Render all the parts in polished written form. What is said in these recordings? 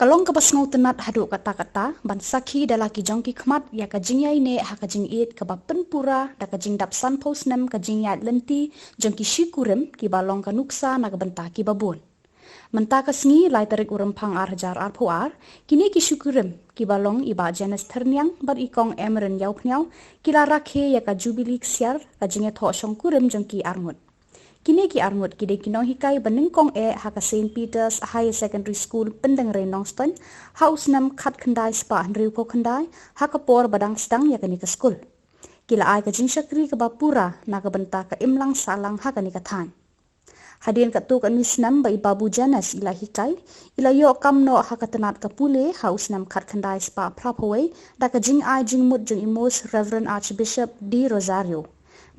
Kalong ka basngau tenat hadu kata-kata ban sakhi dalaki Jong ki khmat ya ka jingyai ne ha ka jingit ka bapen pura da ka jingdap san pos nem ka jingyat lenti Jong ki Shongkurim ki balong ka nuksa na ka benta ki babun. Menta ka sngi lai tarik urempang arjar arpuar kini ki Shongkurim ki balong iba jenis ternyang bar ikong emeren yau pnyau kila Rakhe ya ka Jubili Ksiar ka Jingiathoh Shongkurim Jong ki arngut. Kini ki arngut ki deki Nonghikai ban Nyngkong Hr. St.Peter'S Hr.Sec.School pendeng re Nongston haus nam khat khandai spa hanriu po khandai hakapor badang sedang ya kani ke skul. Kila ai ka jingsakri ke bapura na ka benta ka imlang salang ha kani ka than. Hadian ka tu ka nisnam ba ibabu janas ila hikai ila yo kamno ha ka tenat ka pule haus nam khat khandai spa prapaway da ka jing ai jingmut jing imos Reverend Archbishop di Rosario.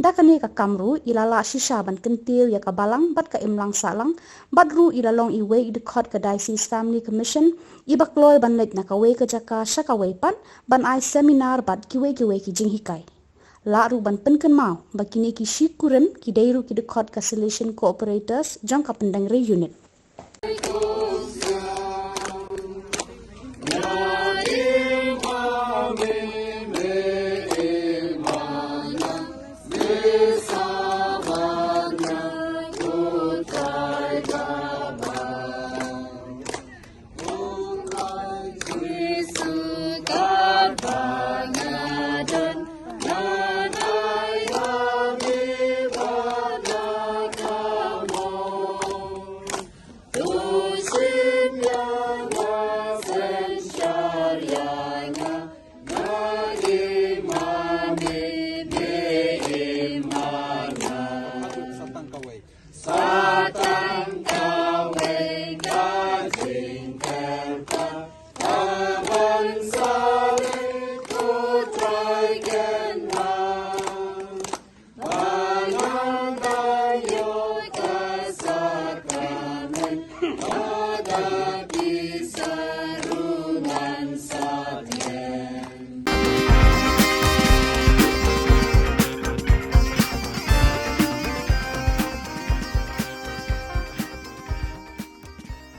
Dakani ka kamru ilala shisha ban kentil ya ka balang bat ka imlang salang badru ilalong iwe idekot ka Diocese Family Commission ibakloy ban let na ka we ka jaka shaka we pan ban ai seminar bat kiwe ki jinghikai la ru ban penken mau bakini ki Shongkurim ki deiru ki dekot ka solution cooperators jong ka pendang re unit.